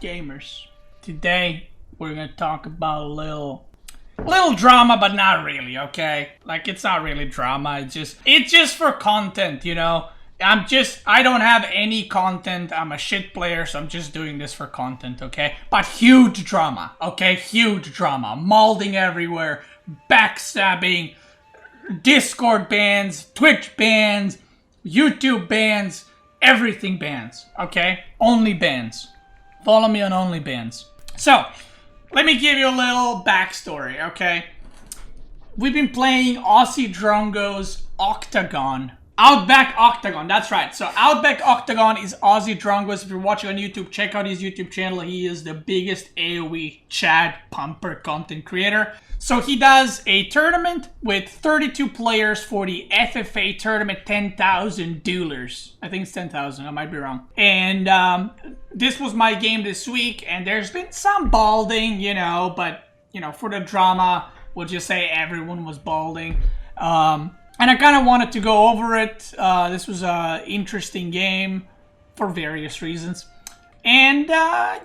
gamers? Today we're gonna talk about a little drama, but not really, okay? Like, it's not really drama, it's just for content, you know? I don't have any content. I'm a shit player, so I'm just doing this for content, okay? But huge drama, okay? Huge drama. Molding everywhere, backstabbing, Discord bans, Twitch bans, YouTube bans, everything bans, okay? Only bans. Follow me on only bans. So, let me give you a little backstory, okay? We've been playing Aussie Drongo's Octagon. Outback Octagon, that's right. So Outback Octagon is Aussie Drongo's. If you're watching on YouTube, check out his YouTube channel. He is the biggest AoE chat pumper content creator. So he does a tournament with 32 players for the FFA tournament, 10,000 duelers. I think it's 10,000, I might be wrong. And this was my game this week, and there's been some balding, you know, but, you know, for the drama, we'll just say everyone was balding. And I kind of wanted to go over it. This was an interesting game for various reasons. And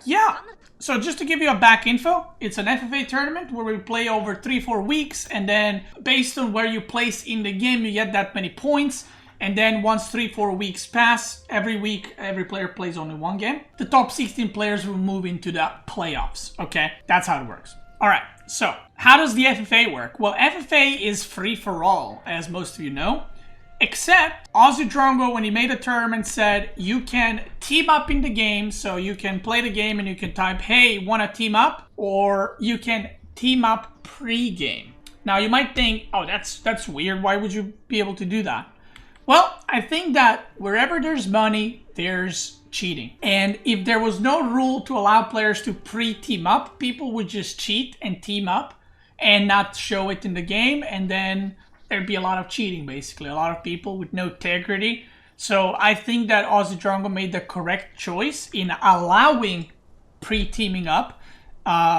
yeah, so just to give you a back info, it's an FFA tournament where we play over 3-4 weeks. And then based on where you place in the game, you get that many points. And then once 3-4 weeks pass, every week, every player plays only one game. The top 16 players will move into the playoffs, okay? That's how it works. All right, so how does the FFA work? Well, FFA is free for all, as most of you know, except Aussie Drongo, when he made a tournament, said you can team up in the game, so you can play the game and you can type, hey, want to team up? Or you can team up pre-game. Now, you might think, oh, that's weird. Why would you be able to do that? Well, I think that wherever there's money, there's cheating. And if there was no rule to allow players to pre-team up, people would just cheat and team up and not show it in the game, and then there'd be a lot of cheating, basically. A lot of people with no integrity. So I think that Aussie Drongo made the correct choice in allowing pre-teaming up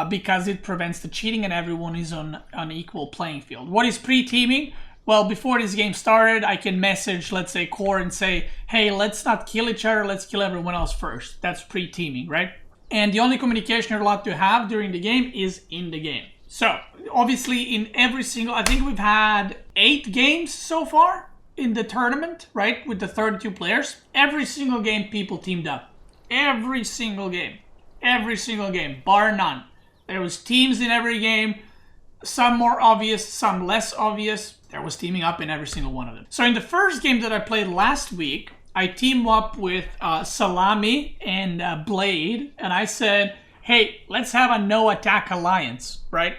because it prevents the cheating and everyone is on an equal playing field. What is pre-teaming? Well, before this game started, I can message, let's say, Core and say, hey, let's not kill each other, let's kill everyone else first. That's pre-teaming, right? And the only communication you're allowed to have during the game is in the game. So, obviously, in every single, I think we've had 8 games so far in the tournament, right? With the 32 players. Every single game, people teamed up. Every single game. Every single game, bar none. There was teams in every game. Some more obvious, some less obvious. There was teaming up in every single one of them. So in the first game that I played last week, I teamed up with Salami and Blade, and I said, hey, let's have a no attack alliance, right?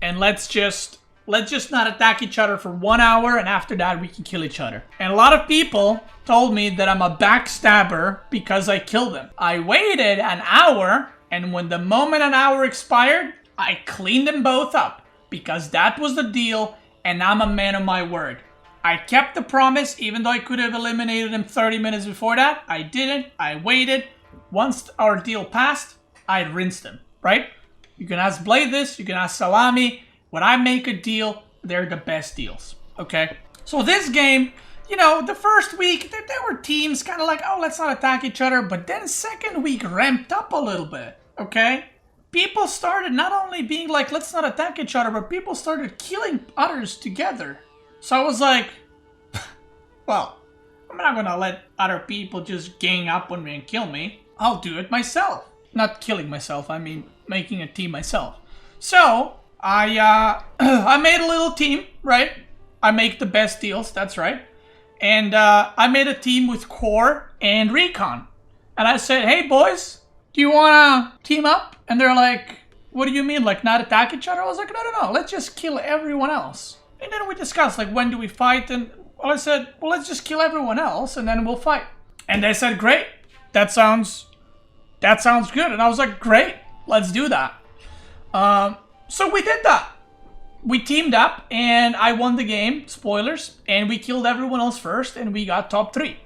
And let's just not attack each other for 1 hour, and after that we can kill each other. And a lot of people told me that I'm a backstabber because I killed them. I waited an hour, and when the moment an hour expired, I cleaned them both up because that was the deal. And I'm a man of my word. I kept the promise, even though I could have eliminated him 30 minutes before that. I didn't. I waited. Once our deal passed, I rinsed him, right? You can ask Blade this. You can ask Salami. When I make a deal, they're the best deals, okay? So this game, you know, the first week, there were teams kind of like, oh, let's not attack each other. But then second week ramped up a little bit, okay? People started not only being like, let's not attack each other, but people started killing others together. So I was like, well, I'm not gonna let other people just gang up on me and kill me. I'll do it myself. Not killing myself, I mean making a team myself. So I made a little team, right? I make the best deals, that's right. And I made a team with Core and Recon. And I said, hey boys, do you wanna team up? And they're like, what do you mean, like not attack each other? I was like, no, let's just kill everyone else. And then we discussed, like, when do we fight? And well, I said, well, let's just kill everyone else and then we'll fight. And they said, great, that sounds good. And I was like, great, let's do that. So we did that. We teamed up and I won the game, spoilers, and we killed everyone else first and we got top 3.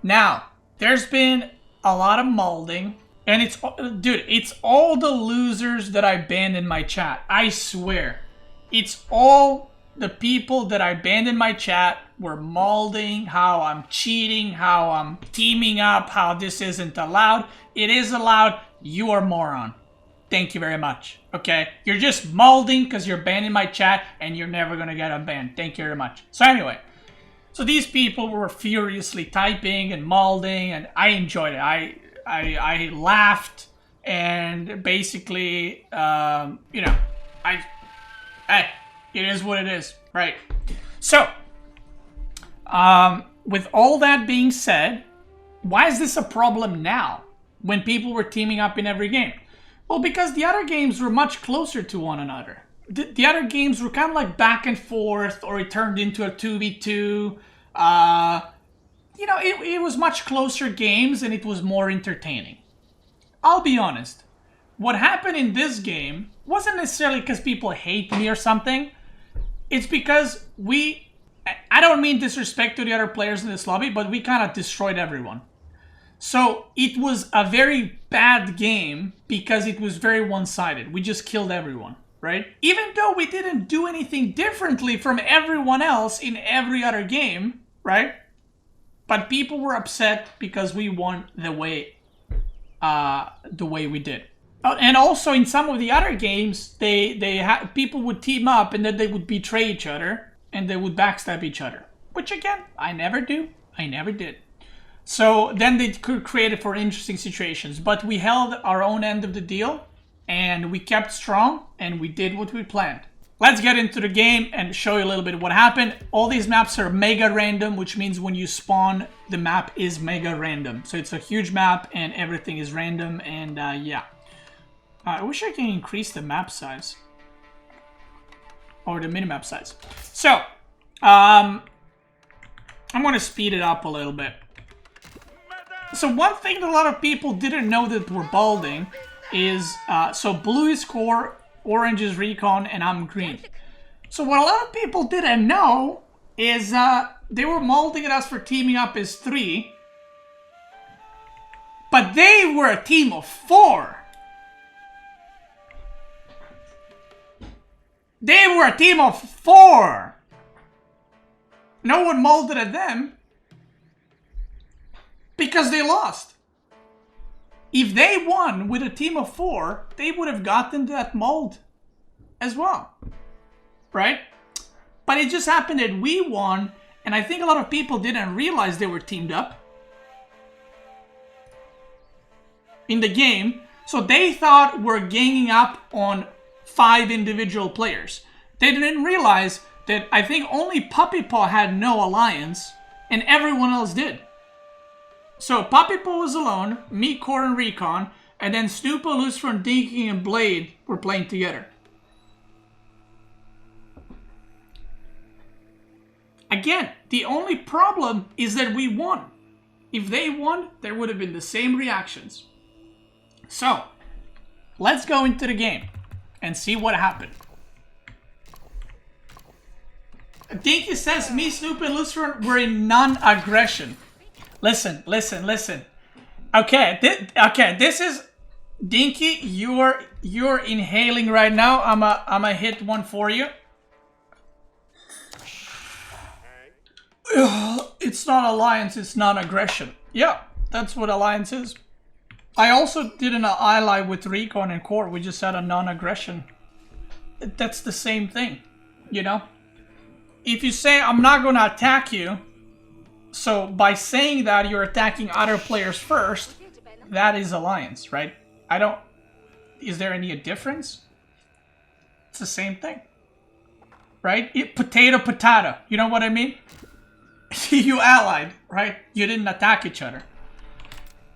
Now, there's been a lot of molding. And it's, dude, it's all the losers that I banned in my chat. I swear. It's all the people that I banned in my chat we're molding, how I'm cheating, how I'm teaming up, how this isn't allowed. It is allowed. You are a moron. Thank you very much. Okay? You're just molding because you're banning my chat and you're never gonna get unbanned. Thank you very much. So anyway, so these people were furiously typing and molding, and I enjoyed it. I laughed, and basically, you know, hey, it is what it is, right? So, with all that being said, why is this a problem now when people were teaming up in every game? Well, because the other games were much closer to one another. The other games were kind of like back and forth, or it turned into a 2v2. You know, it was much closer games, and it was more entertaining. I'll be honest. What happened in this game wasn't necessarily because people hate me or something. It's because I don't mean disrespect to the other players in this lobby, but we kind of destroyed everyone. So it was a very bad game because it was very one-sided. We just killed everyone, right? Even though we didn't do anything differently from everyone else in every other game, right? But people were upset because we won the way we did. And also in some of the other games, people would team up and then they would betray each other and they would backstab each other. Which again, I never do. I never did. So then they could create it for interesting situations. But we held our own end of the deal and we kept strong and we did what we planned. Let's get into the game and show you a little bit of what happened. All these maps are mega random, which means when you spawn, the map is mega random. So it's a huge map and everything is random, and yeah. I wish I can increase the map size. Or the minimap size. So, I'm going to speed it up a little bit. So one thing that a lot of people didn't know that we're balding is, so blue is core, orange is recon, and I'm green. So what a lot of people didn't know is they were molding at us for teaming up as 3. But they were a team of 4. They were a team of 4. No one molded at them because they lost. If they won with a team of 4, they would have gotten that mold as well, right? But it just happened that we won, and I think a lot of people didn't realize they were teamed up in the game, so they thought we're ganging up on 5 individual players. They didn't realize that I think only Puppy Paw had no alliance, and everyone else did. So Puppy Paw was alone, me, Core, and Recon, and then Snoopa, Lucifer, and Dinky and Blade were playing together. Again, the only problem is that we won. If they won, there would have been the same reactions. So, let's go into the game and see what happened. Dinky says me, Snoop, and Lucifer were in non-aggression. Listen. Okay, this is Dinky. You're inhaling right now. I'ma hit one for you. It's not alliance. It's non-aggression. Yeah, that's what alliance is. I also did an ally with Recon and Core. We just had a non-aggression. That's the same thing, you know? If you say, I'm not going to attack you, so by saying that you're attacking other players first, that is alliance, right? Is there any difference? It's the same thing, right? Potato, you know what I mean? You allied, right? You didn't attack each other.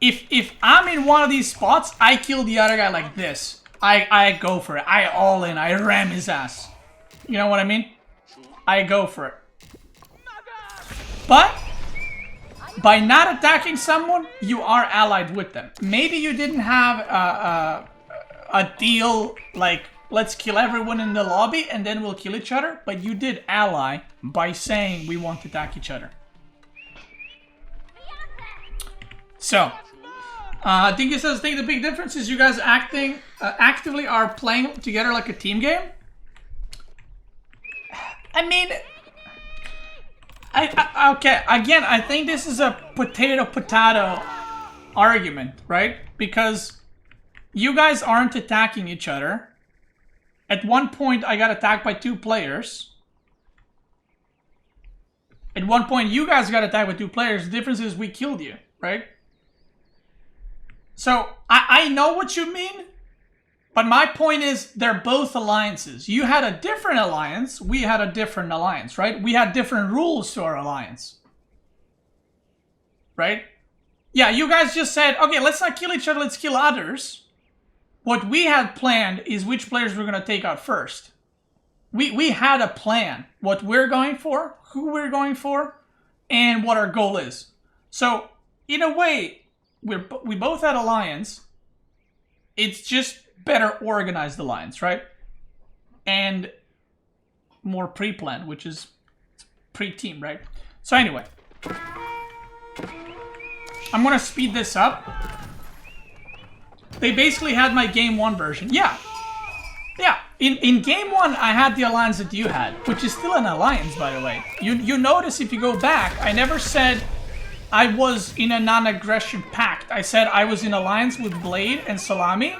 If I'm in one of these spots, I kill the other guy like this. I go for it. I all in. I ram his ass. You know what I mean? I go for it. But by not attacking someone, you are allied with them. Maybe you didn't have a deal like, let's kill everyone in the lobby and then we'll kill each other. But you did ally by saying we want to attack each other. So, I think I think the big difference is you guys actively are playing together like a team game. I mean, Okay, again, I think this is a potato-potato argument, right? Because you guys aren't attacking each other. At one point, I got attacked by 2 players. At one point, you guys got attacked by 2 players. The difference is we killed you, right? So, I know what you mean. But my point is, they're both alliances. You had a different alliance. We had a different alliance, right? We had different rules to our alliance. Right? Yeah, you guys just said, okay, let's not kill each other, let's kill others. What we had planned is which players we're going to take out first. We had a plan. What we're going for, who we're going for, and what our goal is. So, in a way, we both had alliance. It's just better organized alliance, right? And more pre-planned, which is pre-team, right? So anyway, I'm gonna speed this up. They basically had my game 1 version. Yeah. In game 1, I had the alliance that you had, which is still an alliance, by the way. You notice if you go back, I never said I was in a non-aggression pact. I said I was in alliance with Blade and Salami.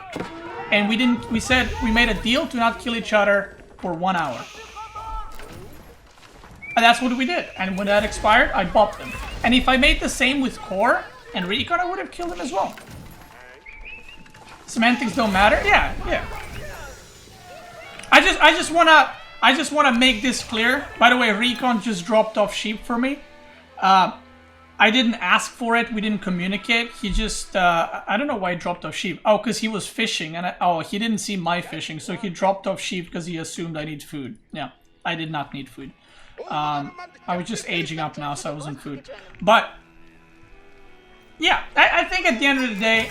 And we said we made a deal to not kill each other for 1 hour. And that's what we did. And when that expired, I bopped them. And if I made the same with Core and Recon, I would have killed them as well. Semantics don't matter? Yeah. I just wanna make this clear. By the way, Recon just dropped off sheep for me. I didn't ask for it. We didn't communicate. He just, I don't know why he dropped off sheep. Oh, because he was fishing. And he didn't see my fishing. So he dropped off sheep because he assumed I need food. Yeah, I did not need food. I was just aging up now, so I wasn't food. But, yeah, I think at the end of the day,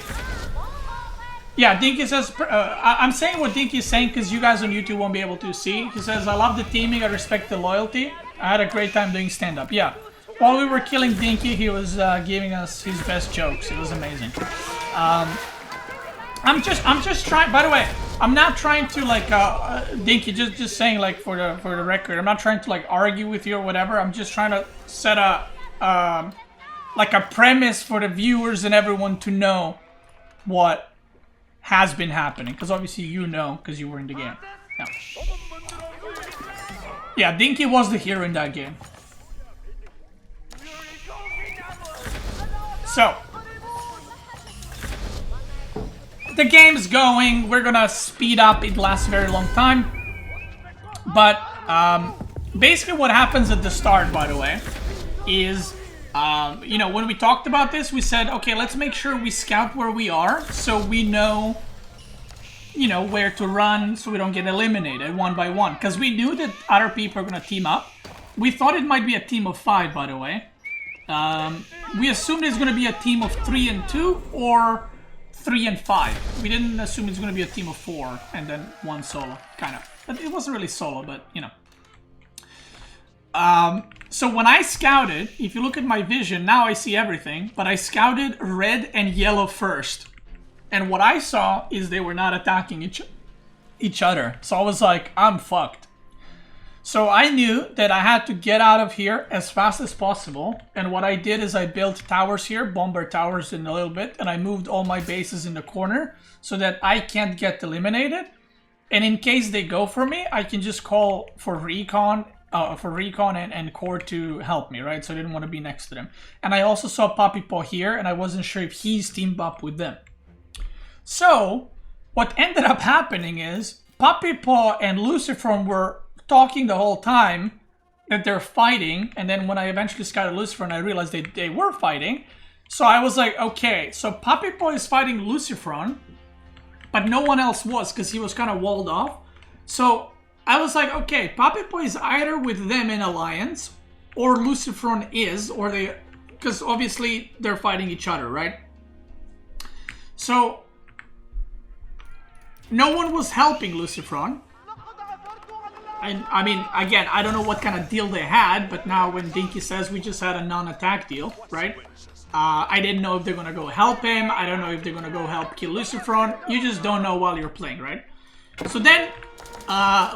yeah, Dinky says, I'm saying what Dinky is saying because you guys on YouTube won't be able to see. He says, I love the teaming. I respect the loyalty. I had a great time doing stand-up. Yeah. While we were killing Dinky, he was giving us his best jokes. It was amazing. I'm just trying. By the way, I'm not trying to like Dinky. Just saying like for the record. I'm not trying to like argue with you or whatever. I'm just trying to set a like a premise for the viewers and everyone to know what has been happening. Because obviously you know because you were in the game. Yeah, Dinky was the hero in that game. So, the game's going. We're gonna speed up. It lasts a very long time. But, basically what happens at the start, by the way, is, you know, when we talked about this, we said, okay, let's make sure we scout where we are so we know, you know, where to run so we don't get eliminated one by one. Because we knew that other people are gonna team up. We thought it might be a team of 5, by the way. We assumed it's going to be a team of 3 and 2 or 3 and 5. We didn't assume it's going to be a team of 4 and then 1 solo, kind of. But it wasn't really solo, but you know. So when I scouted, if you look at my vision, now I see everything, but I scouted red and yellow first. And what I saw is they were not attacking each other. So I was like, I'm fucked. So I knew that I had to get out of here as fast as possible. And what I did is I built towers here, bomber towers in a little bit. And I moved all my bases in the corner so that I can't get eliminated. And in case they go for me, I can just call for recon and Core to help me, right? So I didn't want to be next to them. And I also saw Papi Paw here and I wasn't sure if he's teamed up with them. So what ended up happening is Papi Paw and Lucifer were talking the whole time that they're fighting, and then when I eventually scouted Lucifer and I realized they were fighting, so I was like, okay, so Papi Paw is fighting Lucifer, but no one else was because he was kind of walled off. So I was like, okay, Papi Paw is either with them in alliance or Lucifer is, or they, because obviously they're fighting each other, right? So no one was helping Lucifer. I mean, again, I don't know what kind of deal they had, but now when Dinky says we just had a non-attack deal, right? I didn't know if they're gonna go help him. I don't know if they're gonna go help kill Lucifer. You just don't know while you're playing, right? So then,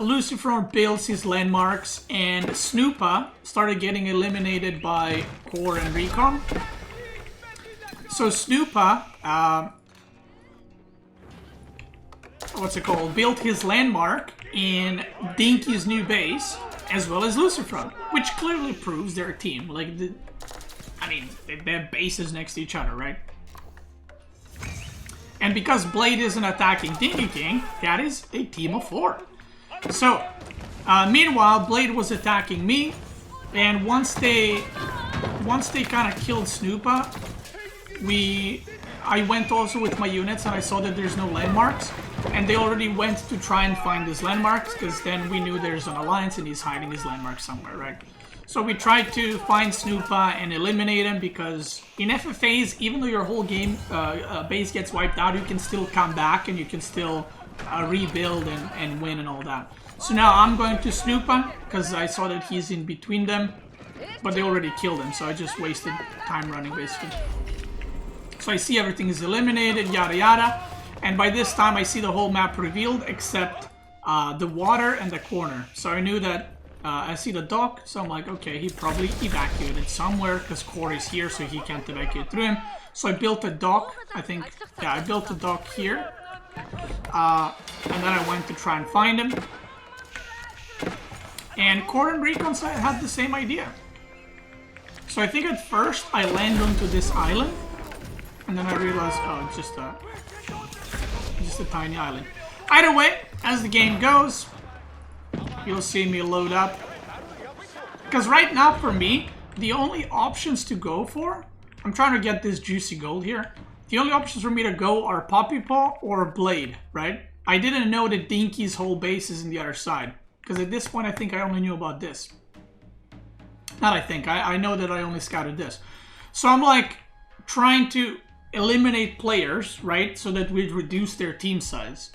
Lucifer builds his landmarks, and Snoopa started getting eliminated by Core and Recon. So Snoopa, what's it called, built his landmark in Dinky's new base, as well as Lucifer, which clearly proves they're a team. Like, I mean, they have bases next to each other, right? And because Blade isn't attacking Dinky King, that is a team of 4. So, meanwhile, Blade was attacking me, and once they kind of killed Snoopa, I went also with my units, and I saw that there's no landmarks, and they already went to try and find his landmarks, because then we knew there's an alliance and he's hiding his landmarks somewhere, right? So we tried to find Snoopa and eliminate him, because in FFAs, even though your whole game base gets wiped out, you can still come back and you can still rebuild and win and all that. So now I'm going to Snoopa, because I saw that he's in between them, but they already killed him, so I just wasted time running, basically. So I see everything is eliminated, yada yada, and by this time I see the whole map revealed, except the water and the corner. So I knew that I see the dock, so I'm like, okay, he probably evacuated somewhere, because Core is here, so he can't evacuate through him. So I built a dock, I think, yeah, I built a dock here. And then I went to try and find him. And Core and Recon had the same idea. So I think at first I landed onto this island, and then I realized, oh, it's just a tiny island. Either way, as the game goes, you'll see me load up. Because right now, for me, the only options to go for, I'm trying to get this juicy gold here. The only options for me to go are Poppy Paw or Blade, right? I didn't know that Dinky's whole base is in the other side. Because at this point, I think I only knew about this. Not I think, I know that I only scouted this. So I'm like, trying to eliminate players, right? So that we'd reduce their team size.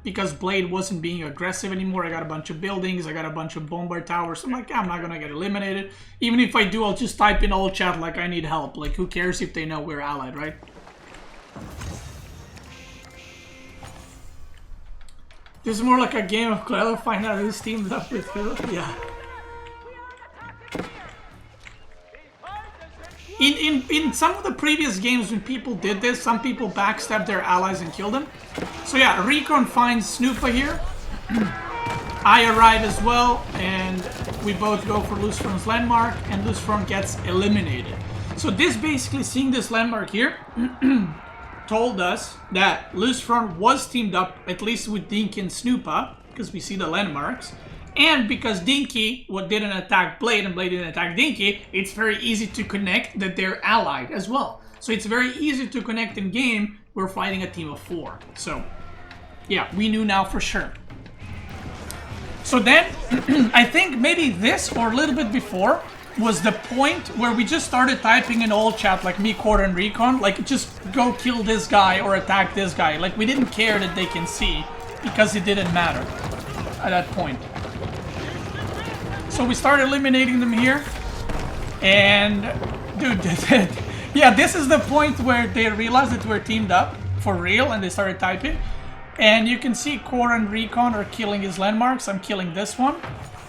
Because Blade wasn't being aggressive anymore. I got a bunch of buildings, I got a bunch of bombard towers. I'm like, yeah, I'm not gonna get eliminated. Even if I do, I'll just type in all chat like I need help. Like, who cares if they know we're allied, right? This is more like a game of clarifying out who's teamed up with who. Yeah. In some of the previous games when people did this, some people backstabbed their allies and killed them. So yeah, Recon finds Snoopa here. I arrive as well, and we both go for Lucifer's landmark, and Lucifer gets eliminated. So this basically, seeing this landmark here, told us that Lucifer was teamed up, at least with Dinky and Snoopa, because we see the landmarks. And because Dinky didn't attack Blade and Blade didn't attack Dinky, it's very easy to connect that they're allied as well. So it's very easy to connect in game. We're fighting a team of 4. So yeah, we knew now for sure. So then, I think maybe this or a little bit before was the point where we just started typing in all chat, like me, Core, and Recon, like just go kill this guy or attack this guy. Like we didn't care that they can see, because it didn't matter at that point. So we started eliminating them here, and dude, yeah, this is the point where they realized that we're teamed up for real, and they started typing. And you can see Core and Recon are killing his landmarks. I'm killing this one,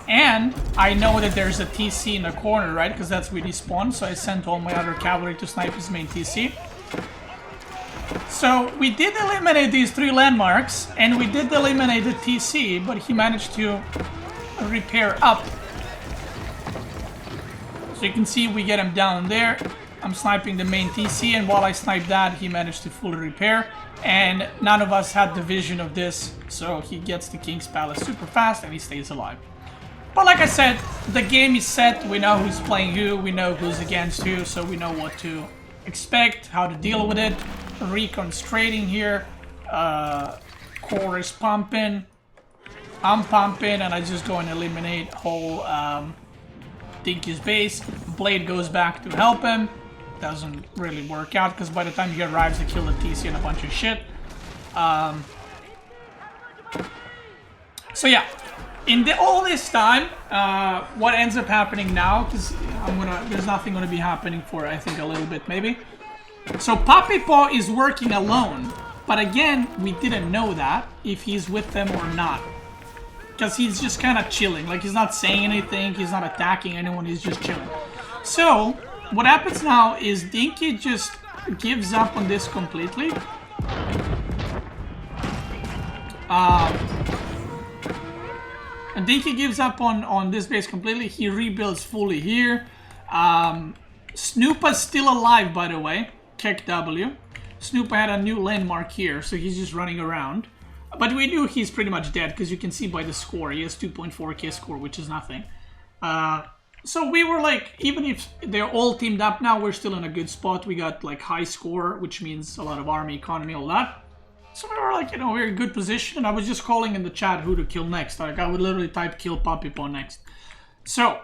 and I know that there's a TC in the corner, right? Because that's where he spawned. So I sent all my other cavalry to snipe his main TC. So we did eliminate these 3 landmarks, and we did eliminate the TC, but he managed to repair up. So you can see we get him down there. I'm sniping the main TC, and while I snipe that, he managed to fully repair. And none of us had the vision of this, so he gets to King's Palace super fast and he stays alive. But like I said, the game is set. We know who's playing who, we know who's against who, so we know what to expect, how to deal with it. Recon's trading here. Core is pumping. I'm pumping, and I just go and eliminate whole Dinky's base. Blade goes back to help him. Doesn't really work out, because by the time he arrives, they kill the TC and a bunch of shit. So yeah, in all this time, what ends up happening now, because there's nothing gonna be happening for, I think, a little bit maybe. So Poppy Paw is working alone. But again, we didn't know that, if he's with them or not. Because he's just kind of chilling. Like, he's not saying anything, he's not attacking anyone, he's just chilling. So, what happens now is Dinky just gives up on this completely. And Dinky gives up on this base completely. He rebuilds fully here. Snoopa's still alive, by the way. Kick W. Snoopa had a new landmark here, so he's just running around. But we knew he's pretty much dead, because you can see by the score. He has 2.4k score, which is nothing. So we were like, even if they're all teamed up now, we're still in a good spot. We got like high score, which means a lot of army, economy, all that. So we were like, you know, we're in a good position. I was just calling in the chat who to kill next. Like, I would literally type kill Papipo next. So,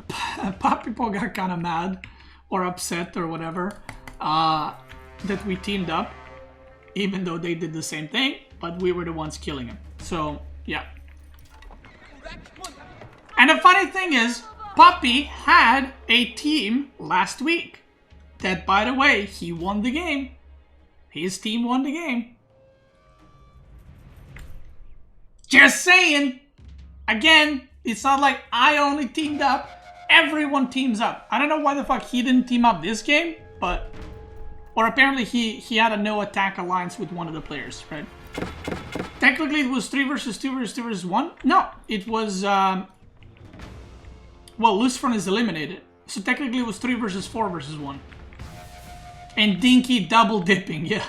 Papipo got kind of mad or upset or whatever that we teamed up, even though they did the same thing, but we were the ones killing him. So, yeah. And the funny thing is, Papi had a team last week that, by the way, he won the game. His team won the game. Just saying. Again, it's not like I only teamed up. Everyone teams up. I don't know why the fuck he didn't team up this game, but... Or apparently he had a no attack alliance with one of the players, right? Technically it was 3 versus 2 versus 2 versus 1. No, it was... Well, Lucifron is eliminated. So technically it was 3 versus 4 versus 1. And Dinky double dipping, yeah.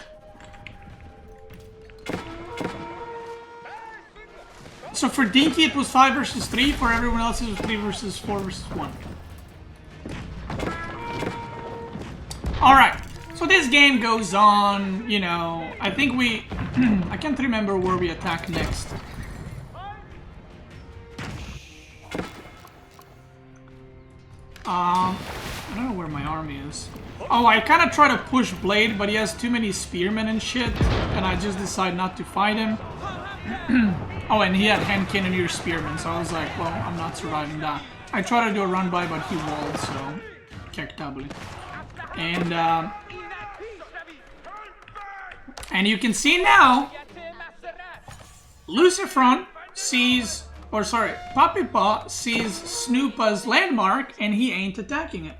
So for Dinky it was 5 versus 3, for everyone else it was 3 versus 4 versus 1. Alright, so this game goes on, you know, I think we... I can't remember where we attack next. I don't know where my army is. Oh, I kind of try to push Blade, but he has too many spearmen and shit, and I just decide not to fight him. Oh, and he had hand cannoneer spearmen, so I was like, well, I'm not surviving that. I tried to do a run by, but he walled, so kick W. And you can see now, Lucifron sees, or sorry, Papipa sees Snoopa's landmark, and he ain't attacking it.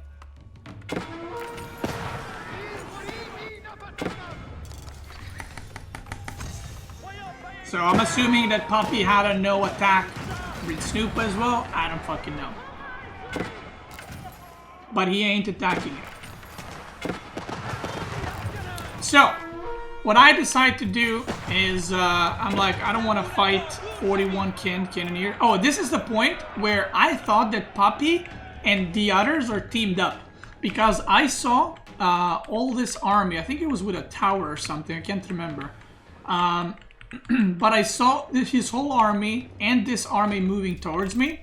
So I'm assuming that Papi had a no attack with Snoopa as well. I don't fucking know. But he ain't attacking it. So, what I decide to do is, I'm like, I don't want to fight 41 Cannoneer. Oh, this is the point where I thought that Papi and the others are teamed up. Because I saw all this army. I think it was with a tower or something. I can't remember. But I saw his whole army and this army moving towards me.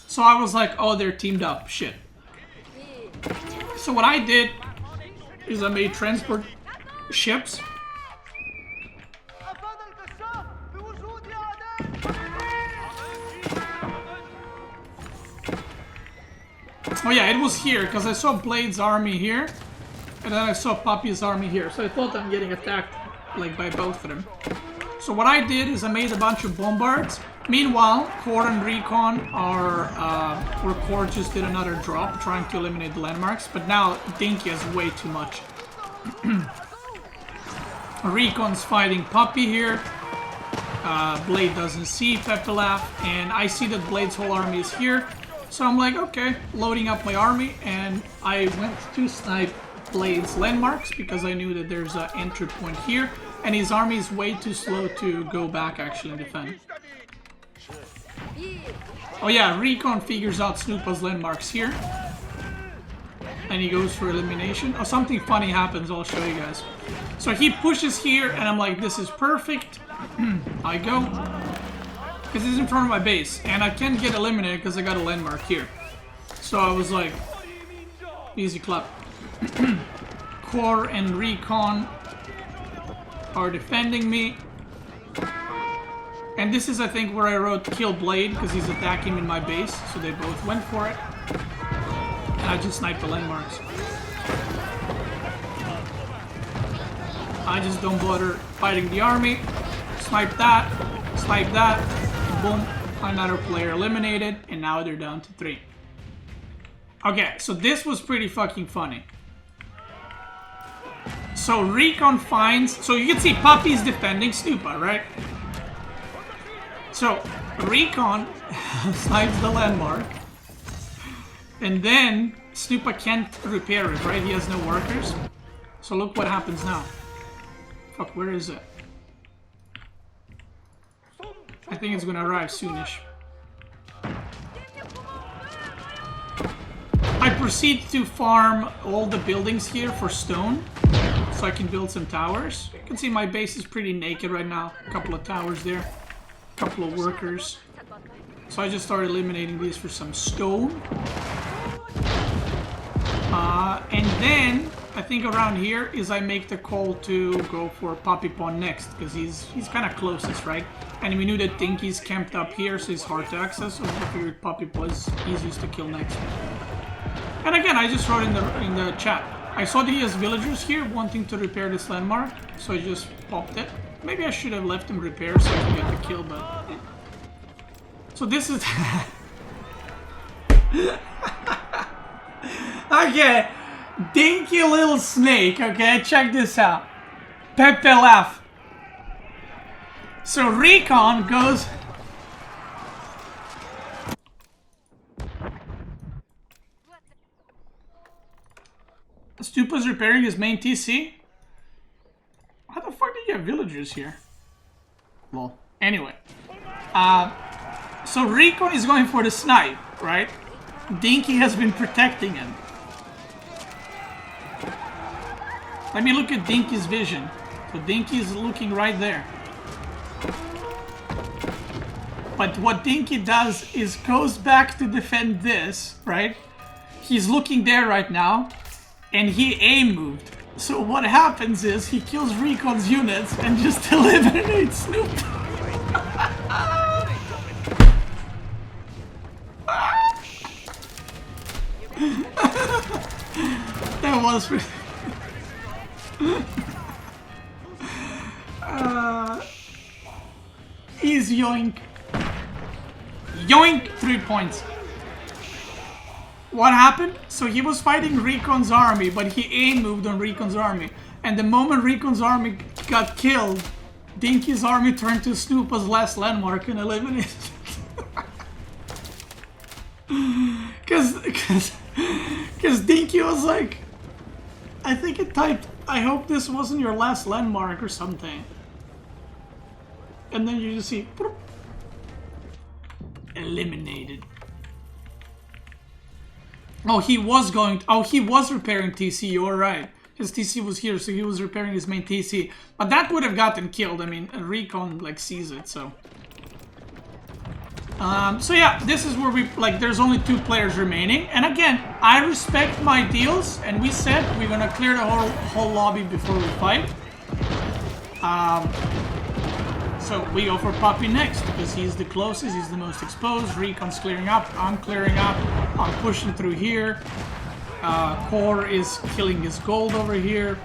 So I was like, oh, they're teamed up. Shit. So what I did is I made transport ships. Oh yeah, it was here, because I saw Blade's army here. And then I saw Papi's army here. So I thought I'm getting attacked like by both of them. So what I did is I made a bunch of bombards. Meanwhile, Core and Recon are, or Core just did another drop trying to eliminate the landmarks. But now Dinky has way too much. Recon's fighting Papi here. Blade doesn't see Pepilaf. And I see that Blade's whole army is here. So I'm like, okay, loading up my army. And I went to snipe Blade's landmarks because I knew that there's an entry point here. And his army is way too slow to go back actually and defend. Oh yeah, Recon figures out Snoopa's landmarks here. And he goes for elimination. Oh, something funny happens, I'll show you guys. So he pushes here and I'm like, this is perfect. I go. Because he's in front of my base. And I can't get eliminated because I got a landmark here. So I was like, easy clap. Core and Recon are defending me. And this is, I think, where I wrote kill Blade because he's attacking in my base. So they both went for it. And I just sniped the landmarks. I just don't bother fighting the army. Snipe that, boom, another player eliminated, and now they're down to 3. Okay, so this was pretty fucking funny. So Recon finds, so you can see Puppy's defending Stupa, right? So Recon snipes the landmark, and then Stupa can't repair it, right? He has no workers. So look what happens now. Fuck, where is it? I think it's gonna arrive soonish. I proceed to farm all the buildings here for stone, so I can build some towers. You can see my base is pretty naked right now. A couple of towers there, a couple of workers. So I just started eliminating these for some stone. And then I think around here is I make the call to go for Poppy Pond next, because he's kind of closest, right? And we knew that Dinky's camped up here, so he's hard to access. So I figured Poppy was easiest to kill next. And again, I just wrote in the chat. I saw that he has villagers here wanting to repair this landmark, so I just popped it. Maybe I should have left him repair so I can get the kill, but... Yeah. So this is... Okay, Dinky little snake, okay? Check this out. Pepe laugh. So Recon goes... Stupa's repairing his main TC? How the fuck did you have villagers here? Well, anyway. So Recon is going for the snipe, right? Dinky has been protecting him. Let me look at Dinky's vision. So Dinky is looking right there. But what Dinky does is goes back to defend this, right? He's looking there right now. And he aim moved. So what happens is he kills Recon's units and just eliminates Snoop. That was pretty... He's yoink. Yoink! 3 points. What happened? So he was fighting Recon's army, but he aim moved on Recon's army. And the moment Recon's army got killed, Dinky's army turned to Snoopa's last landmark and eliminated it. Because Dinky was like, I think it typed, I hope this wasn't your last landmark or something. And then you just see, eliminated. Oh, he was repairing TC, you're right. His TC was here, so he was repairing his main TC. But that would have gotten killed. I mean, Recon, like, sees it, so... So yeah, this is where we, like, there's only 2 players remaining. And again, I respect my deals, and we said we're gonna clear the whole lobby before we fight. So we go for Poppy next, because he's the closest, he's the most exposed. Recon's clearing up, I'm clearing up, I'm pushing through here. Core is killing his gold over here.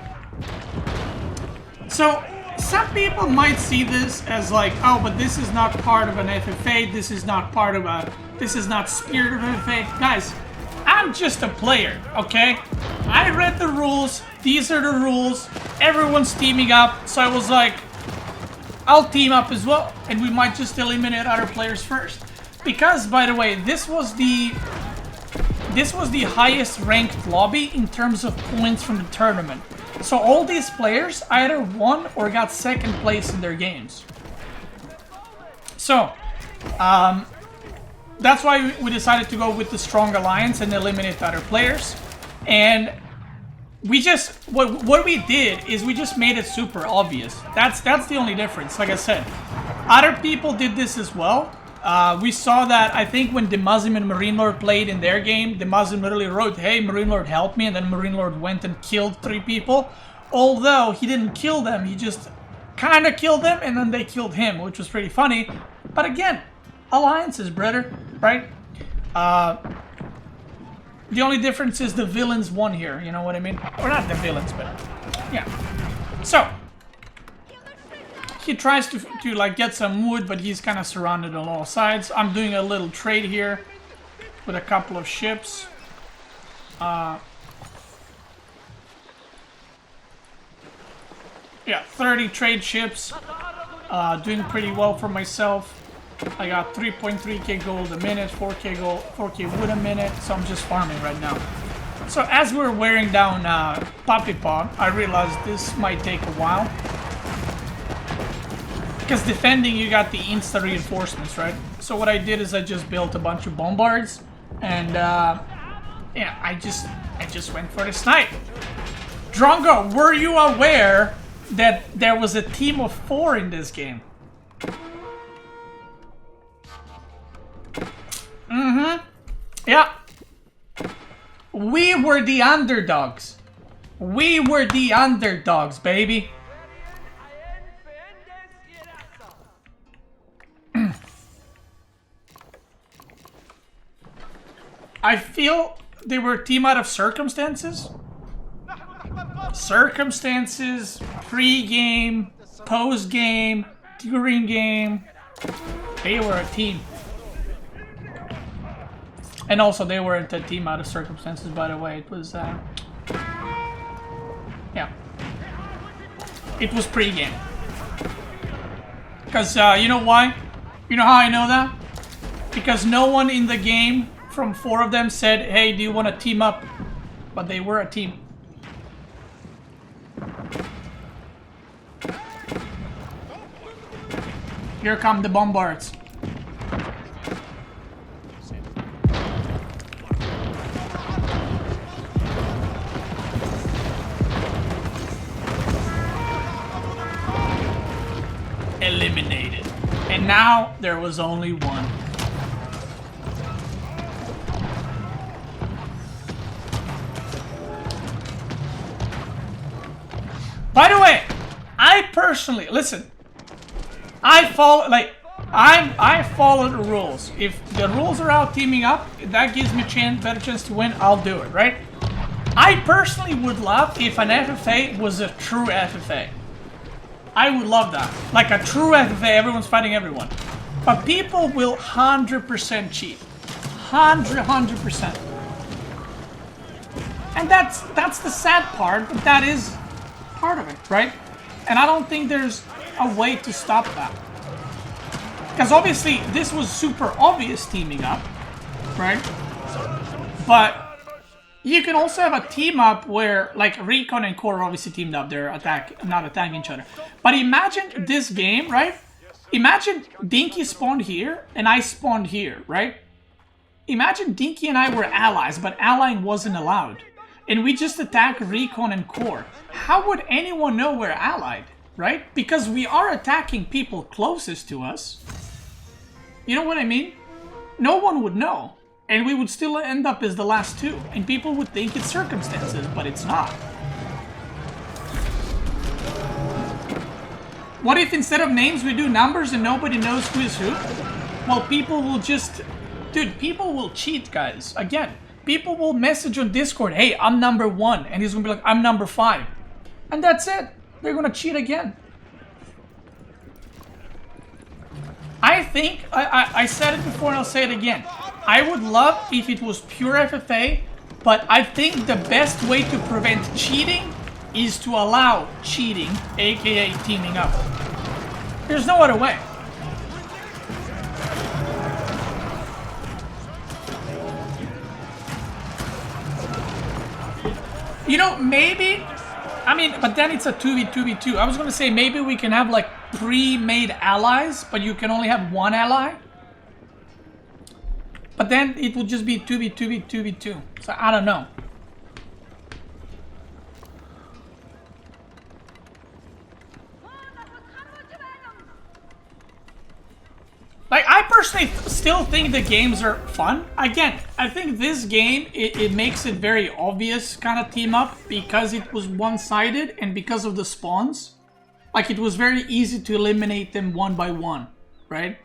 So, some people might see this as like, oh, but this is not part of an FFA, this is not part of a, this is not spirit of FFA. Guys, I'm just a player, okay? I read the rules, these are the rules, everyone's teaming up, so I was like, I'll team up as well, and we might just eliminate other players first. Because, by the way, this was the highest ranked lobby in terms of points from the tournament. So all these players either won or got second place in their games. So, that's why we decided to go with the strong alliance and eliminate other players. And we just, what we did is we just made it super obvious. That's the only difference. Like I said, other people did this as well. We saw that, I think, when Demazim and Marine Lord played in their game, Demazim literally wrote, hey, Marine Lord, help me, and then Marine Lord went and killed 3 people. Although, he didn't kill them, he just kind of killed them, and then they killed him, which was pretty funny. But again, alliances, brother, right? The only difference is the villains won here, you know what I mean? Or not the villains, but yeah. So, he tries to like get some wood, but he's kind of surrounded on all sides. I'm doing a little trade here with a couple of ships. Yeah, 30 trade ships. Doing pretty well for myself. I got 3.3k gold a minute, 4k gold, 4k wood a minute, so I'm just farming right now. So as we're wearing down Puppy Pod, I realized this might take a while. Because defending, you got the insta reinforcements, right? So what I did is I just built a bunch of bombards, and yeah, I just went for the snipe. Drongo, were you aware that there was a team of 4 in this game? Yeah. We were the underdogs. We were the underdogs, baby. I feel they were a team out of circumstances. Circumstances, pre-game, post-game, during game. They were a team. And also, they weren't a team out of circumstances, by the way. It was, yeah. It was pre-game. Because, you know why? You know how I know that? Because no one in the game from 4 of them said, hey, do you want to team up? But they were a team. Here come the bombards. Eliminated. And now there was only one. By the way, I personally listen. I follow the rules. If the rules are out teaming up, that gives me a better chance to win. I'll do it, right? I personally would love if an FFA was a true FFA. I would love that. Like a true FFA, everyone's fighting everyone. But people will 100% cheat. 100%. And that's the sad part, but that is part of it, right? And I don't think there's a way to stop that. Because obviously, this was super obvious teaming up, right? But you can also have a team up where, like, Recon and Core obviously teamed up. They're not attacking each other. But imagine this game, right? Imagine Dinky spawned here and I spawned here, right? Imagine Dinky and I were allies, but allying wasn't allowed. And we just attack Recon and Core. How would anyone know we're allied, right? Because we are attacking people closest to us. You know what I mean? No one would know. And we would still end up as the last 2. And people would think it's circumstances, but it's not. What if instead of names we do numbers and nobody knows who is who? Well, people will just... Dude, people will cheat, guys. Again, people will message on Discord, hey, I'm number 1. And he's going to be like, I'm number 5. And that's it. They're going to cheat again. I think, I said it before and I'll say it again. I would love if it was pure FFA, but I think the best way to prevent cheating is to allow cheating, aka teaming up. There's no other way. You know, maybe, I mean, but then it's a 2v2v2. I was gonna say maybe we can have like pre-made allies, but you can only have 1 ally. But then it would just be 2v2v2v2. So I don't know. Like, I personally still think the games are fun. Again, I think this game, it makes it very obvious kind of team up because it was one-sided and because of the spawns. Like, it was very easy to eliminate them one by one, right?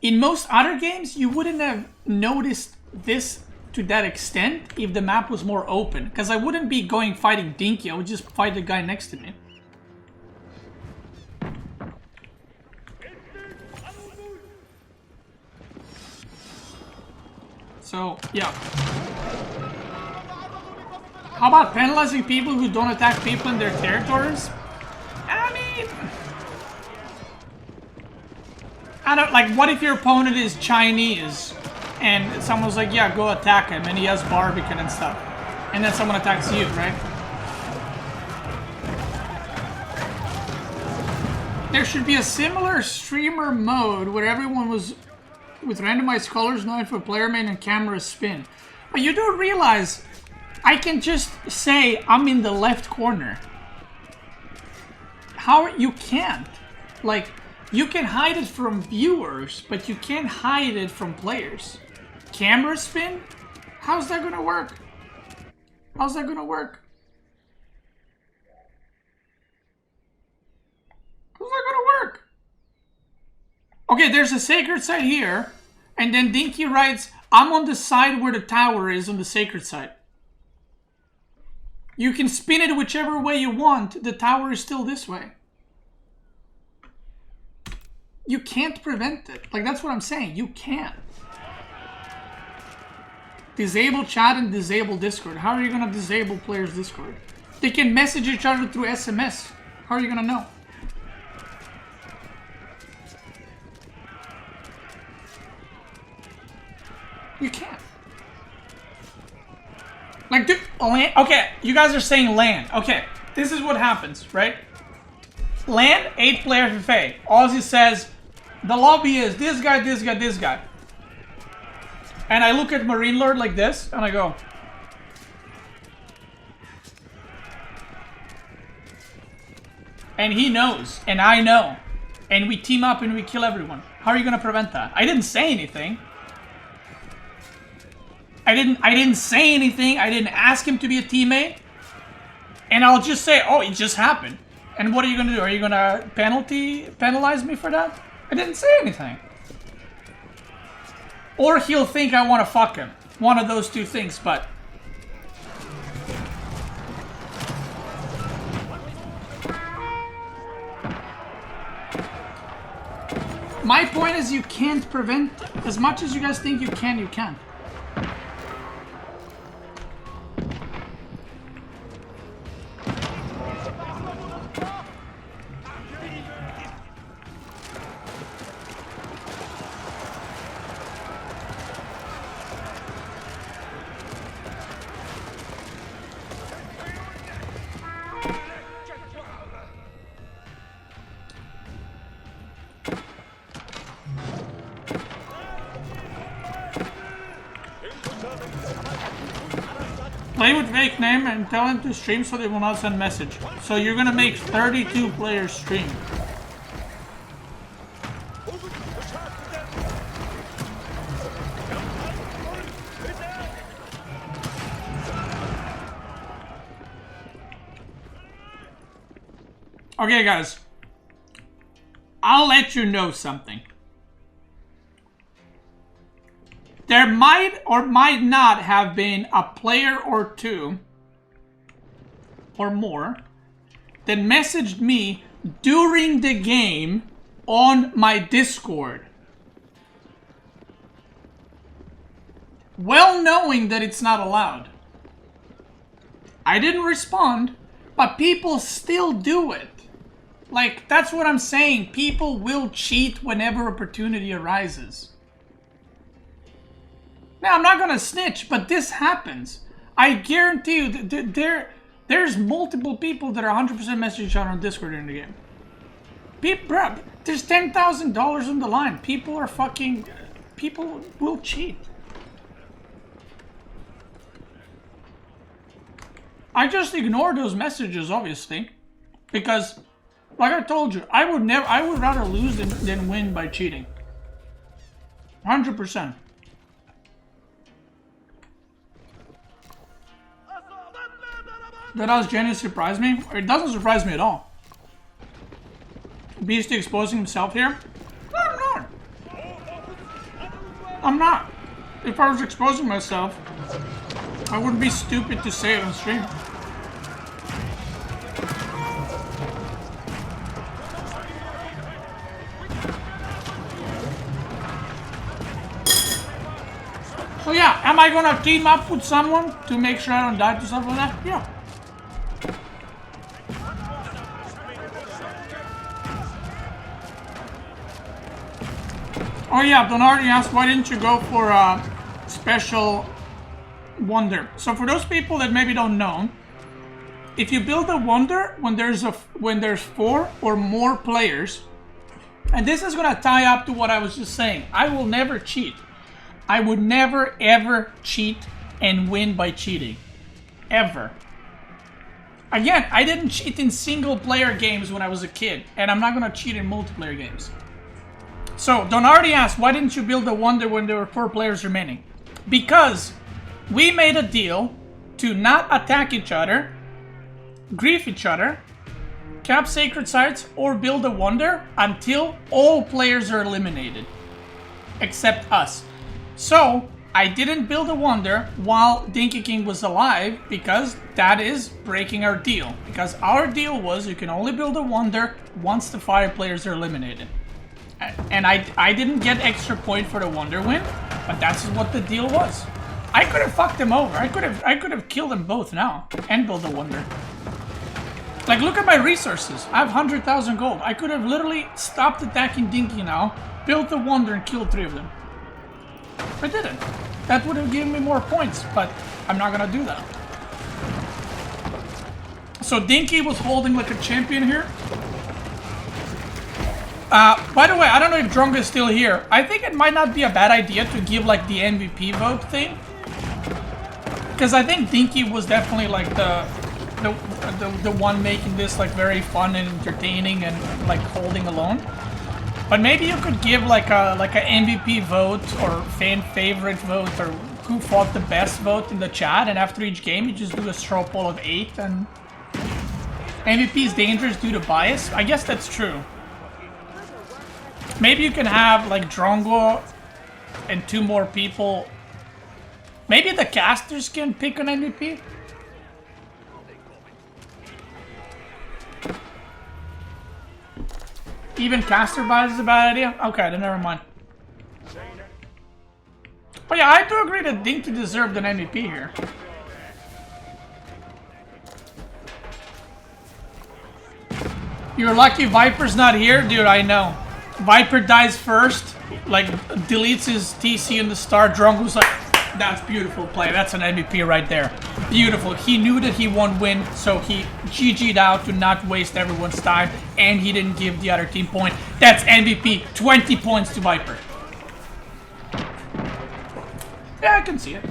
In most other games, you wouldn't have noticed this to that extent if the map was more open. Because I wouldn't be going fighting Dinky, I would just fight the guy next to me. So, yeah. How about penalizing people who don't attack people in their territories? I mean... I don't... Like, what if your opponent is Chinese? And someone's like, yeah, go attack him. And he has Barbican and stuff. And then someone attacks you, right? There should be a similar streamer mode where everyone was with randomized colors knowing for player main and camera spin. But you do realize I can just say I'm in the left corner. How you can't. Like, you can hide it from viewers, but you can't hide it from players. Camera spin? How's that gonna work? How's that gonna work? How's that gonna work? Okay, there's a sacred site here, and then Dinky writes, I'm on the side where the tower is on the sacred site. You can spin it whichever way you want, the tower is still this way. You can't prevent it. Like, that's what I'm saying, you can't. Disable chat and disable Discord. How are you gonna disable players' Discord? They can message each other through SMS. How are you gonna know? You can't. Like, dude, land. Okay, you guys are saying land. Okay, this is what happens, right? Land, 8-player FFA. Ozzy says, the lobby is this guy, this guy, this guy. And I look at Marine Lord like this, and I go. And he knows, and I know. And we team up and we kill everyone. How are you gonna prevent that? I didn't say anything. I didn't say anything. I didn't ask him to be a teammate. And I'll just say, oh, it just happened. And what are you gonna do? Are you gonna penalize me for that? I didn't say anything. Or he'll think I want to fuck him. One of those two things, but... My point is you can't prevent... As much as you guys think you can, you can't. Play with fake name and tell him to stream so they will not send message. So you're gonna make 32 players stream. Okay guys, I'll let you know something. There might or might not have been a player or two or more that messaged me during the game on my Discord. Well knowing that it's not allowed. I didn't respond, but people still do it. Like, that's what I'm saying. People will cheat whenever opportunity arises. Now, I'm not gonna snitch, but this happens. I guarantee you that there's multiple people that are 100% messaging each other on Discord during the game. Bruh, there's $10,000 on the line. People are fucking... People will cheat. I just ignore those messages, obviously. Because, like I told you, I would rather lose than win by cheating. 100%. That does genuinely surprise me. It doesn't surprise me at all. Beast exposing himself here? No, I'm not. I'm not. If I was exposing myself, I wouldn't be stupid to say it on stream. So yeah, Yeah, am I gonna team up with someone to make sure I don't die to stuff like that? Yeah. Oh yeah, Donardi asked why didn't you go for a special wonder? So for those people that maybe don't know, if you build a wonder when there's 4 or more players, and this is gonna tie up to what I was just saying, I will never cheat. I would never ever cheat and win by cheating. Ever. Again, I didn't cheat in single player games when I was a kid, and I'm not gonna cheat in multiplayer games. So, Donardi asked, why didn't you build a wonder when there were 4 players remaining? Because we made a deal to not attack each other, grief each other, cap sacred sites, or build a wonder until all players are eliminated. Except us. So, I didn't build a wonder while Dinky King was alive because that is breaking our deal. Because our deal was you can only build a wonder once the 5 players are eliminated. And I didn't get extra point for the wonder win, but that's what the deal was. I could have fucked them over. I could have killed them both now and built a wonder. Like, look at my resources. I have 100,000 gold. I could have literally stopped attacking Dinky now, built the wonder, and killed 3 of them. I didn't. That would have given me more points, but I'm not gonna do that. So Dinky was holding like a champion here. By the way, I don't know if Drongo is still here. I think it might not be a bad idea to give like the MVP vote thing. Because I think Dinky was definitely like the one making this like very fun and entertaining and like holding alone. But maybe you could give like a MVP vote or fan favorite vote or who fought the best vote in the chat, and after each game you just do a straw poll of 8 and MVP is dangerous due to bias. I guess that's true. Maybe you can have like Drongo and 2 more people. Maybe the casters can pick an MVP. Even caster bias is a bad idea? Okay, then never mind. But yeah, I do agree that Dinky deserved an MVP here. You're lucky Viper's not here? Dude, I know. Viper dies first, like, deletes his TC in the start. Drongo's like, that's beautiful play. That's an MVP right there. Beautiful. He knew that he won win, so he GG'd out to not waste everyone's time, and he didn't give the other team point. That's MVP. 20 points to Viper. Yeah, I can see it.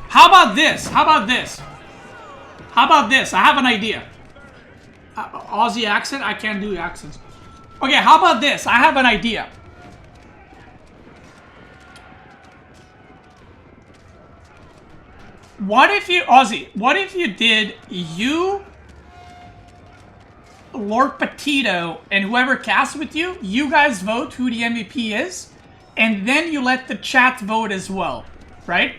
How about this? How about this? How about this? I have an idea. Aussie accent? I can't do accents. Okay, how about this? I have an idea. What if you, Aussie, what if you did you, Lord Petito, and whoever casts with you, you guys vote who the MVP is, and then you let the chat vote as well, right?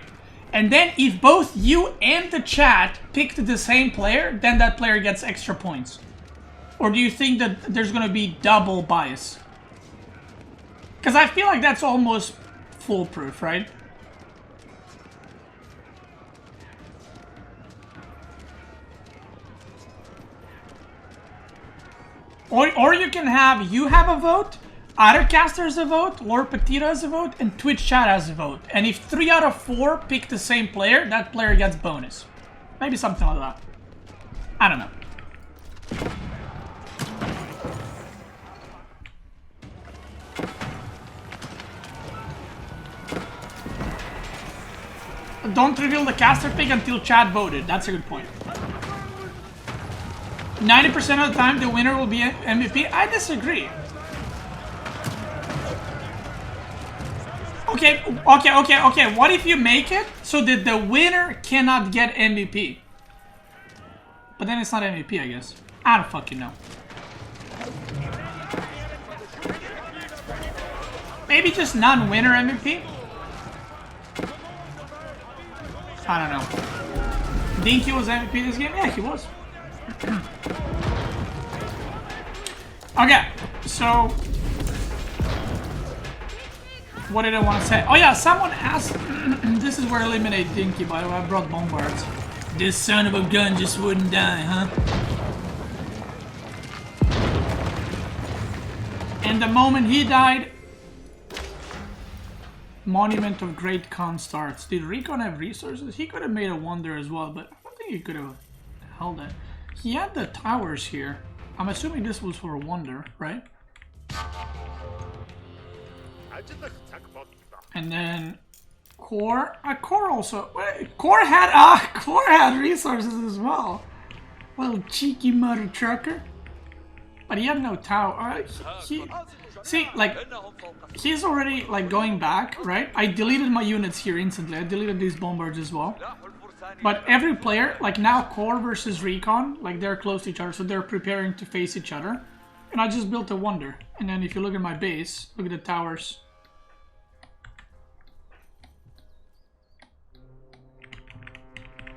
And then if both you and the chat picked the same player, then that player gets extra points. Or do you think that there's going to be double bias? Because I feel like that's almost foolproof, right? Or you can have, you have a vote, other caster has a vote, Lord Petito has a vote, and Twitch chat has a vote. And if 3 out of 4 pick the same player, that player gets bonus. Maybe something like that. I don't know. Don't reveal the caster pick until chat voted. That's a good point. 90% of the time, the winner will be MVP. I disagree. Okay. What if you make it so that the winner cannot get MVP? But then it's not MVP, I guess. I don't fucking know. Maybe just non-winner MVP? I don't know. Dinky was MVP this game? Yeah, he was. Okay, So, what did I want to say? Oh yeah, someone asked. This is where I eliminate Dinky, by the way. I brought bombards. This son of a gun just wouldn't die, huh? And the moment he died, Monument of Great Khan starts. Did Recon have resources? He could have made a wonder as well, but I don't think he could have held it. He had the towers here. I'm assuming this was for a wonder, right? And then Core. Core also. Wait, Core had resources as well. Little cheeky mother trucker. But he had no tower. See, like, he's already like going back, right? I deleted my units here instantly. I deleted these bombards as well. But every player, like now Core versus Recon, like they're close to each other, so they're preparing to face each other. And I just built a wonder. And then if you look at my base, look at the towers.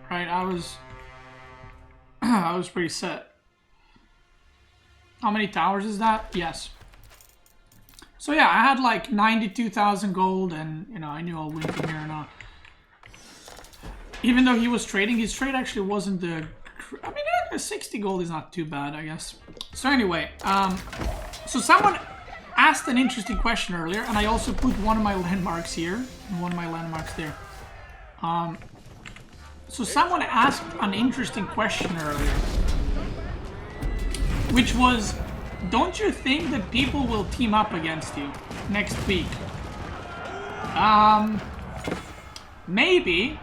Right, I was pretty set. How many towers is that? Yes. So yeah, I had like 92,000 gold, and you know, I knew I'll win from here on out. Even though he was trading, his trade actually wasn't the... I mean, 60 gold is not too bad, I guess. So anyway, so someone asked an interesting question earlier, and I also put one of my landmarks here, and one of my landmarks there. So someone asked an interesting question earlier, which was, don't you think that people will team up against you next week? Maybe.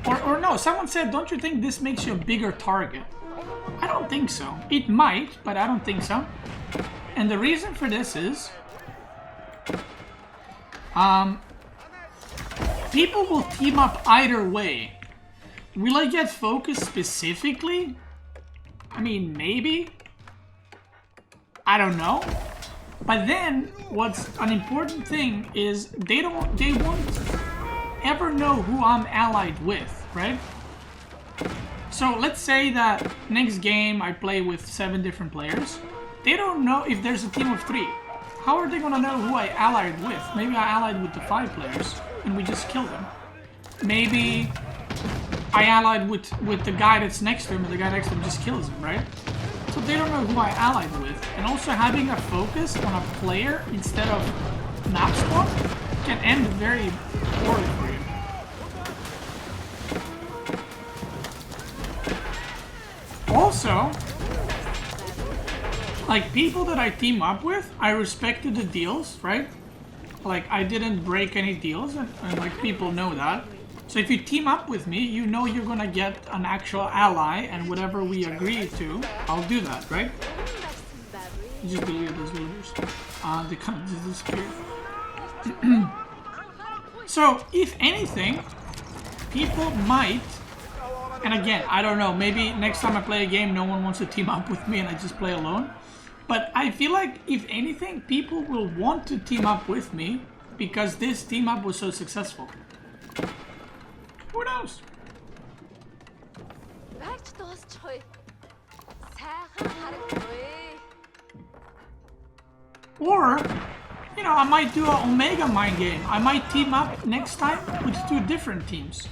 Or no, someone said, don't you think this makes you a bigger target? I don't think so. It might, but I don't think so. And the reason for this is, people will team up either way. Will I get focused specifically? I mean, maybe. I don't know. But then, what's an important thing is they won't ever know who I'm allied with, right? So let's say that next game I play with 7 different players. They don't know if there's a team of 3. How are they gonna know who I allied with? Maybe I allied with the 5 players and we just kill them. Maybe I allied with the guy that's next to him and the guy next to him just kills him, right? So they don't know who I allied with. And also having a focus on a player instead of map swap can end very poorly for you. Also, like people that I team up with, I respected the deals, right? Like I didn't break any deals, and like people know that. So if you team up with me, you know you're gonna get an actual ally, and whatever we agree to, I'll do that, right? You just believe those villagers. They kind of just disappear. So if anything, people might, and again, I don't know, maybe next time I play a game, no one wants to team up with me and I just play alone. But I feel like, if anything, people will want to team up with me because this team up was so successful. Who knows? Or, you know, I might do an Omega mind game. I might team up next time with 2 different teams.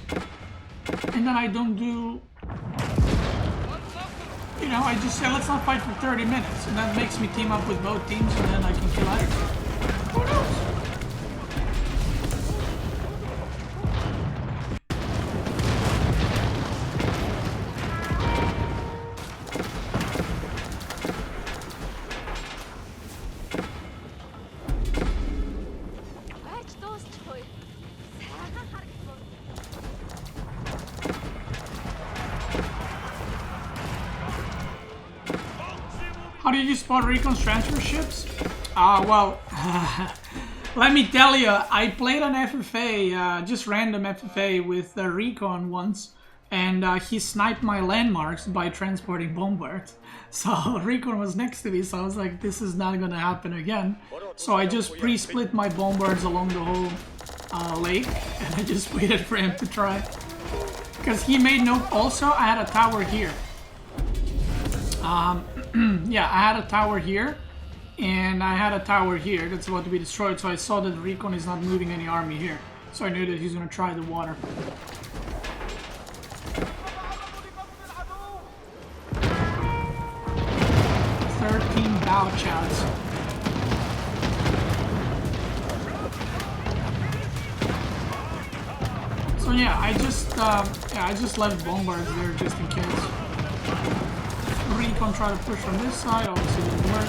And then I don't do... You know, I just say, let's not fight for 30 minutes. And that makes me team up with both teams, and then I can kill either. Who knows? How did you spot Recon's transfer ships? Well, let me tell you, I played an FFA, just random FFA with Recon once, and he sniped my landmarks by transporting bombards. So Recon was next to me, so I was like, this is not gonna happen again. So I just pre-split my bombards along the whole lake, and I just waited for him to try. Because he made no... Also, I had a tower here. Yeah, I had a tower here, and I had a tower here that's about to be destroyed, so I saw that Recon is not moving any army here. So I knew that he's gonna try the water. 13 bow chads. So yeah, I just left bombards there just in case. Recon try to push from this side, obviously it didn't work.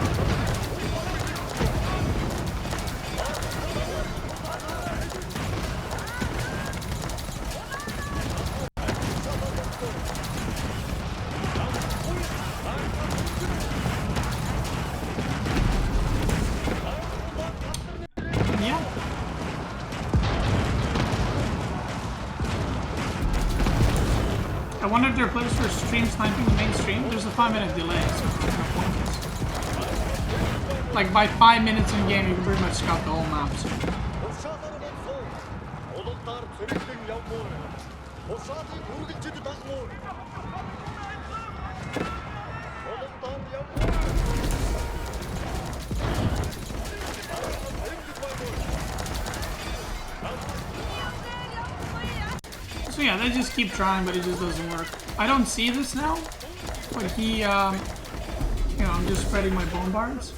I wonder if there are players for stream sniping the main stream. There's a 5-minute delay, so it's kind of pointless. Like by 5 minutes in game, you can pretty much scout the whole map. So. So yeah, they just keep trying, but it just doesn't work. I don't see this now, but he, you know, I'm just spreading my bombards.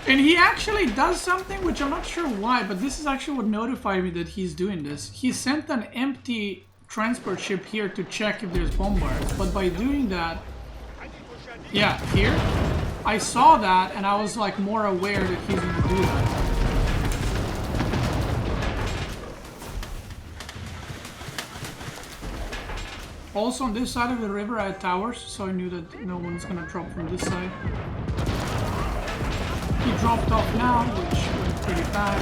And he actually does something, which I'm not sure why, but this is actually what notified me that he's doing this. He sent an empty transport ship here to check if there's bombards, but by doing that, yeah, here, I saw that, and I was like more aware that he's gonna do that. Also on this side of the river I had towers, so I knew that no one's gonna drop from this side. He dropped off now, which went pretty bad.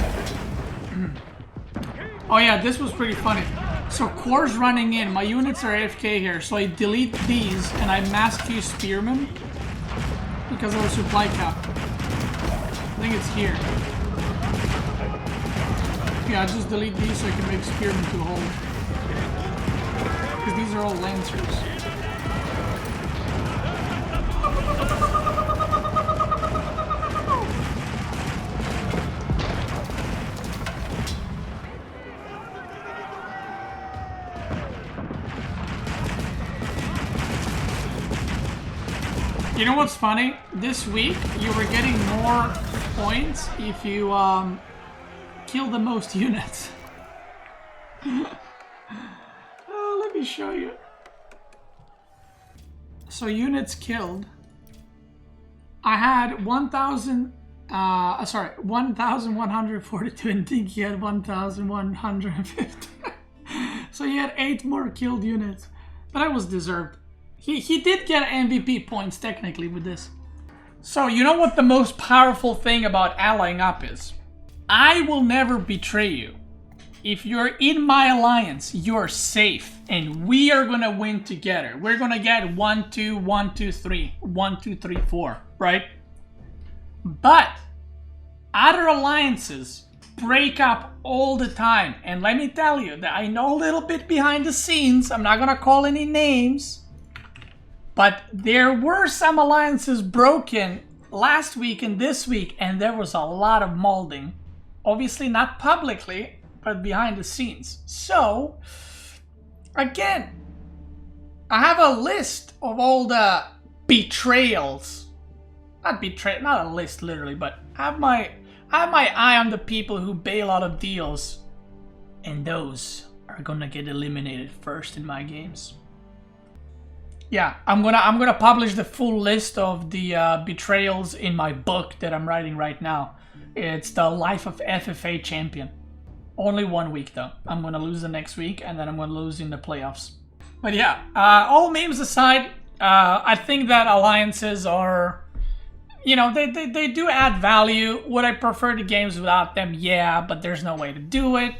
Oh yeah, this was pretty funny. So core's running in, my units are AFK here, so I delete these and I mass fuse spearmen because of the supply cap. I think it's here. Yeah, I just delete these so I can make spearmen to hold. Because these are all lancers. You know what's funny? This week you were getting more points if you kill the most units. Let me show you. So units killed. I had 1,142 and Dinky had 1,150. So he had 8 more killed units. But that was deserved. He did get MVP points technically with this. So you know what the most powerful thing about allying up is? I will never betray you. If you're in my alliance, you're safe, and we are gonna win together. We're gonna get 1, 2, 1, 2, 3, 1, 2, 3, 4, right? But other alliances break up all the time, and let me tell you that I know a little bit behind the scenes. I'm not gonna call any names, but there were some alliances broken last week and this week, and there was a lot of molding. Obviously not publicly, but behind the scenes. So, again, I have a list of all the betrayals. Not a list literally, but I have my eye on the people who bail out of deals. And those are gonna get eliminated first in my games. Yeah, I'm gonna publish the full list of the betrayals in my book that I'm writing right now. It's the Life of FFA Champion. Only 1 week though. I'm gonna lose the next week and then I'm gonna lose in the playoffs. But yeah, all memes aside, I think that alliances are, you know, they do add value. Would I prefer the games without them? Yeah, but there's no way to do it.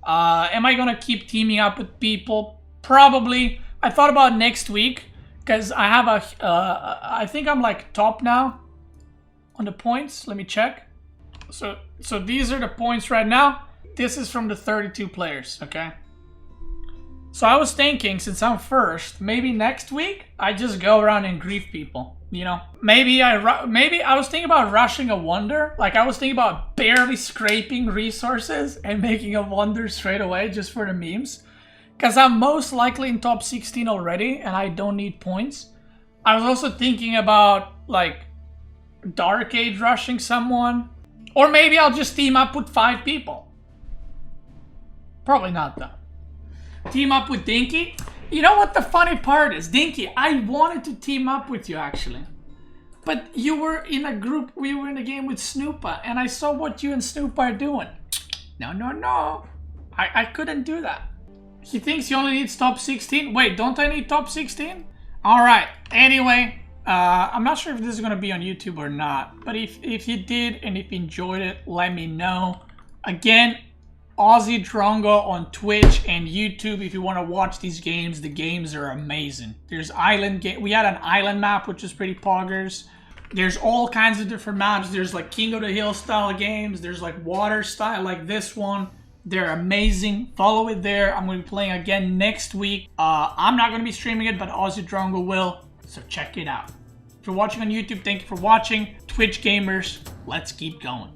Am I gonna keep teaming up with people? Probably. I thought about next week because I have I think I'm like top now on the points. Let me check. So these are the points right now. This is from the 32 players, okay? So I was thinking, since I'm first, maybe next week I just go around and grief people. You know, maybe I was thinking about rushing a wonder. Like I was thinking about barely scraping resources and making a wonder straight away just for the memes. Because I'm most likely in top 16 already and I don't need points. I was also thinking about like Dark Age rushing someone. Or maybe I'll just team up with 5 people. Probably not though. Team up with Dinky. You know what the funny part is? Dinky, I wanted to team up with you actually. But you were in a group, we were in a game with Snoopa, and I saw what you and Snoopa are doing. No. I couldn't do that. He thinks he only needs top 16. Wait, don't I need top 16? Alright, anyway, I'm not sure if this is going to be on YouTube or not. But if you did and if you enjoyed it, let me know. Again, Aussie Drongo on Twitch and YouTube. If you want to watch these games, the games are amazing. There's island game. We had an island map, which is pretty poggers. There's all kinds of different maps. There's like King of the Hill style games. There's like water style, like this one. They're amazing. Follow it there. I'm going to be playing again next week. I'm not going to be streaming it, but Aussie Drongo will. So check it out. If you're watching on YouTube, thank you for watching. Twitch gamers, let's keep going.